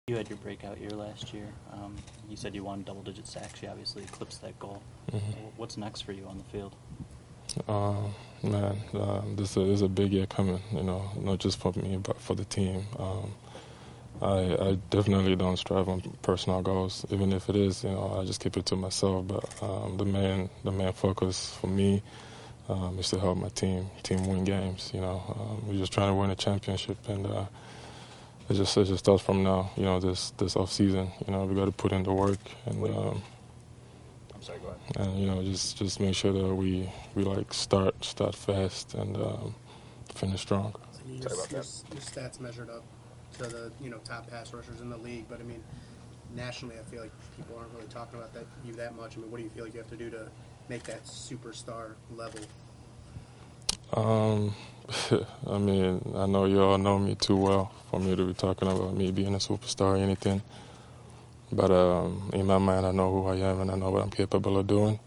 You had your breakout year last year. You said you won double-digit sacks. You obviously eclipsed that goal. What's next for you on the field? This is a big year coming, not just for me, but for the team. I definitely don't strive on personal goals, even if it is, I just keep it to myself. But the main focus for me is to help my team win games. We're just trying to win a championship, and it just starts from now. This offseason, we got to put in the work, and I'm sorry, go ahead. And just make sure that we like start fast and finish strong. Your stats measured up to the top pass rushers in the league, but I mean, nationally, I feel like people aren't really talking about you that much. I mean, what do you feel like you have to do to make that superstar level? I mean, I know you all know me too well for me to be talking about me being a superstar or anything. But in my mind, I know who I am and I know what I'm capable of doing.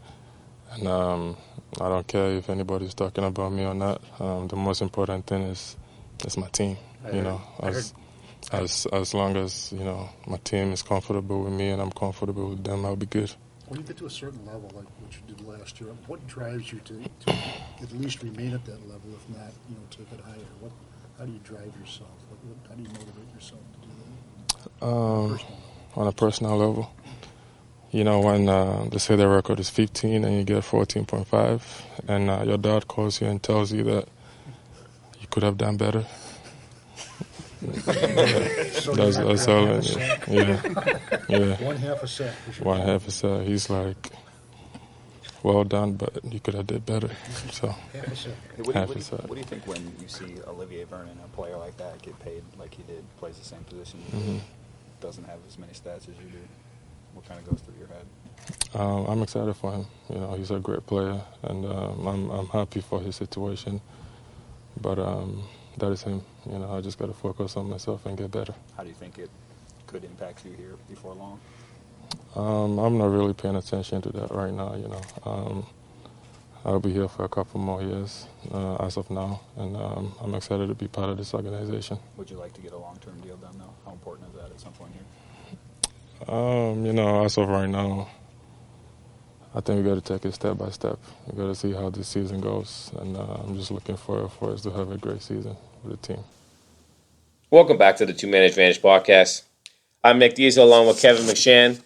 And I don't care if anybody's talking about me or not. The most important thing is my team. As long as my team is comfortable with me and I'm comfortable with them, I'll be good. When you get to a certain level, like what you did last year, what drives you to at least remain at that level, if not, take it higher? How do you drive yourself? How do you motivate yourself to do that? On a personal level, when they say the record is 15 and you get 14.5, and your dad calls you and tells you that you could have done better. That's all. Yeah. One half a sack. One half a sack. He's like, well done, but you could have did better. So half a sack. What do you think when you see Olivier Vernon, a player like that, get paid like he did, plays the same position you do, doesn't have as many stats as you do? What kind of goes through your head? I'm excited for him. He's a great player, and I'm happy for his situation. But that is him. I just got to focus on myself and get better. How do you think it could impact you here before long? I'm not really paying attention to that right now. I'll be here for a couple more years as of now, and I'm excited to be part of this organization. Would you like to get a long-term deal done, though? How important is that at some point here? As of right now, I think we got to take it step by step. We got to see how this season goes, and I'm just looking for us to have a great season with the team. Welcome back to the Two Man Advantage podcast. I'm Deziel along with Kevin McShan,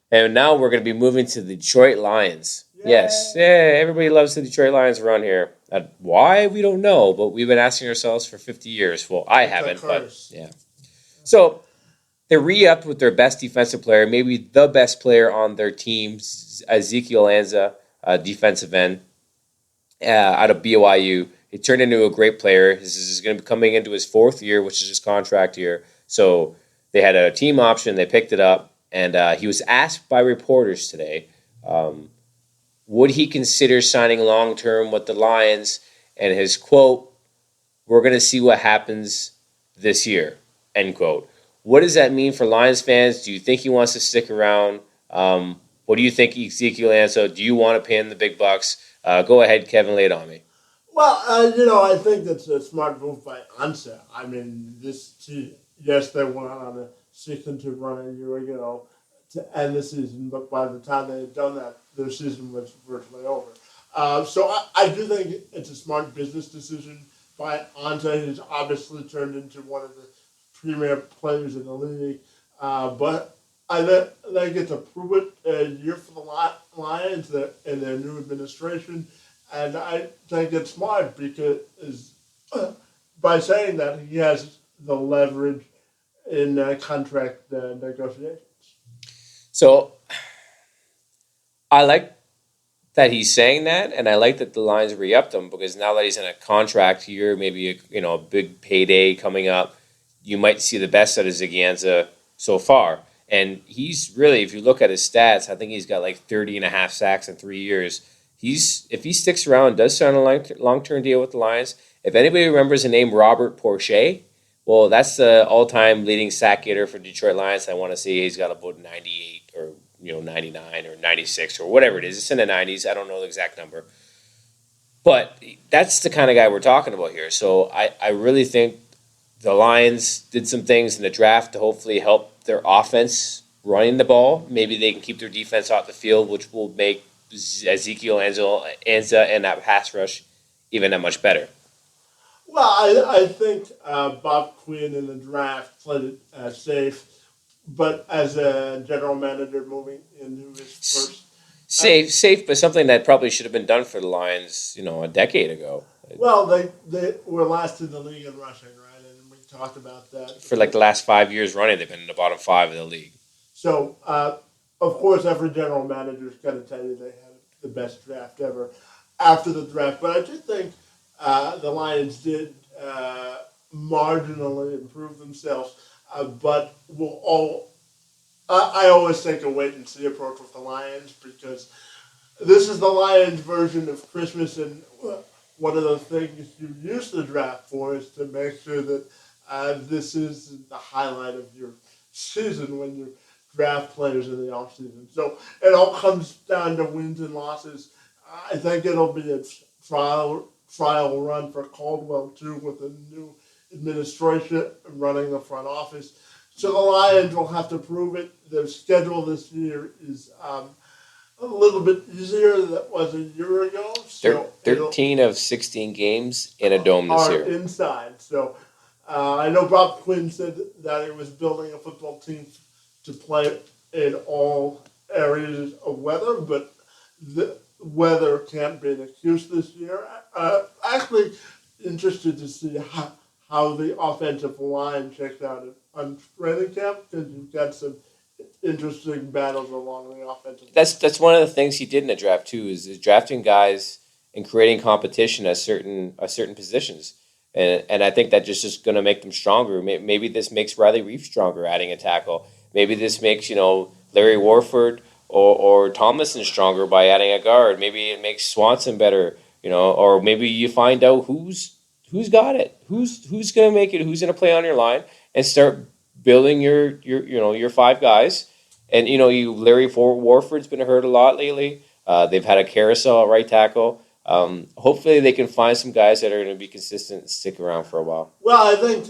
and now we're going to be moving to the Detroit Lions. Yay. Yes, everybody loves the Detroit Lions around here. Why, we don't know, but we've been asking ourselves for 50 years. Well, I haven't, but yeah. So they re-upped with their best defensive player, maybe the best player on their team, Ezekiel Ansah, defensive end, out of BYU. He turned into a great player. This is going to be coming into his fourth year, which is his contract year. So they had a team option. They picked it up, and he was asked by reporters today, would he consider signing long-term with the Lions? And his quote, "We're going to see what happens this year," end quote. What does that mean for Lions fans? Do you think he wants to stick around? What do you think, Ezekiel Ansah? Do you want to pay him the big bucks? Go ahead, Kevin, lay it on me. Well, I think that's a smart move by Ansah. I mean, yes, they went on a 6-2 run a year ago to end the season, but by the time they had done that, their season was virtually over. So I do think it's a smart business decision by Ansah. He's obviously turned into one of the premier players in the league, but I think it's a prove it year for the Lions and their new administration, and I think it's smart because by saying that he has the leverage in contract negotiations. So I like that he's saying that, and I like that the Lions re-upped him because now that he's in a contract year, maybe a big payday coming up, you might see the best out of Ziggy Ansah so far. And he's really, if you look at his stats, I think he's got like 30 and a half sacks in 3 years. If he sticks around and does sign a long-term deal with the Lions, if anybody remembers the name Robert Porcher, well, that's the all-time leading sack getter for Detroit Lions. I want to say he's got about 98 or 99 or 96 or whatever it is. It's in the 90s. I don't know the exact number. But that's the kind of guy we're talking about here. So I really think the Lions did some things in the draft to hopefully help their offense running the ball. Maybe they can keep their defense off the field, which will make Ezekiel Ansah and that pass rush even that much better. Well, I think Bob Quinn in the draft played it safe, but as a general manager moving into his first. Safe, but something that probably should have been done for the Lions, a decade ago. Well, they were last in the league in rushing, right? And we talked about that. For like the last 5 years running, they've been in the bottom 5 of the league. So, of course, every general manager is going to tell you they had the best draft ever after the draft. But I do think the Lions did marginally improve themselves. But I always take a wait and see approach with the Lions because this is the Lions version of Christmas, and one of the things you use the draft for is to make sure that this is the highlight of your season when you draft players in the offseason. So it all comes down to wins and losses. I think it'll be a trial run for Caldwell, too, with a new administration running the front office. So the Lions will have to prove it. Their schedule this year is a little bit easier than it was a year ago. So 13 of 16 games in a dome this are year. Inside. So I know Bob Quinn said that he was building a football team to play in all areas of weather, but the weather can't be an excuse this year. Actually, interested to see how the offensive line checks out on training camp because you've got some interesting battles along the offensive line. That's one of the things he did in the draft too, is drafting guys and creating competition at certain positions. And I think that just is going to make them stronger. Maybe this makes Riley Reef stronger, adding a tackle. Maybe this makes Larry Warford or Tomlinson stronger by adding a guard. Maybe it makes Swanson better, or maybe you find out who's got it, who's going to make it, who's going to play on your line, and start building your 5 guys. And Larry Warford's been hurt a lot lately. They've had a carousel at right tackle. Hopefully they can find some guys that are going to be consistent and stick around for a while. Well, I think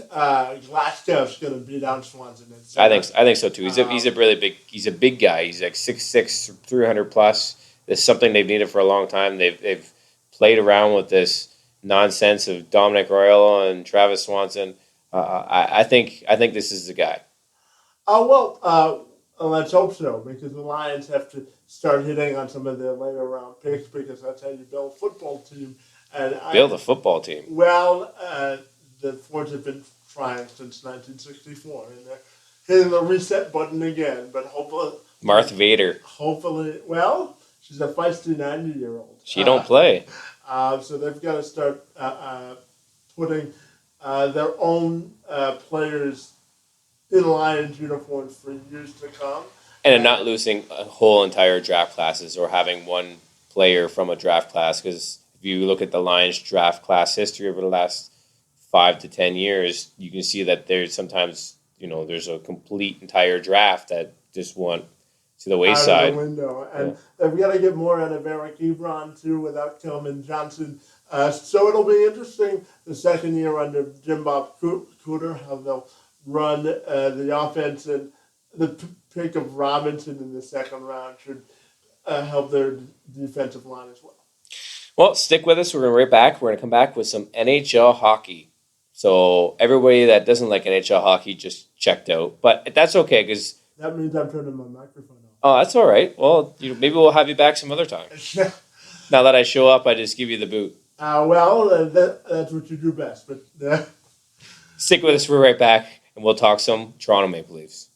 Glasgow's going to beat out Swanson. I think so too. He's a really big guy. He's like 6'6", 300 plus. It's something they've needed for a long time. They've played around with this nonsense of Dominic Royal and Travis Swanson. I think this is the guy. Let's hope so, because the Lions have to start hitting on some of their later round picks, because that's how you build a football team. Build a football team. Well, the Fords have been trying since 1964, and they're hitting the reset button again. But hopefully, Martha Vader. Hopefully, she's a feisty 90-year-old. She don't play. So they've got to start putting their own players in Lions uniforms for years to come. And not losing a whole entire draft classes or having one player from a draft class, because if you look at the Lions draft class history over the last 5 to 10 years, you can see that there's sometimes, there's a complete entire draft that just went to the wayside. Out of the window. And they've got to get more out of Eric Ebron, too, without Tillman Johnson. So it'll be interesting the second year under Jim Bob Cooter, how they'll run the offense, and the pick of Robinson in the second round should help their defensive line as well. Well, stick with us. We're going to be right back. We're going to come back with some NHL hockey. So everybody that doesn't like NHL hockey just checked out. But that's okay, because... That means I'm turning my microphone off. Oh, that's all right. Well, maybe we'll have you back some other time. Now that I show up, I just give you the boot. That's what you do best. But stick with us. We're right back, and we'll talk some Toronto Maple Leafs.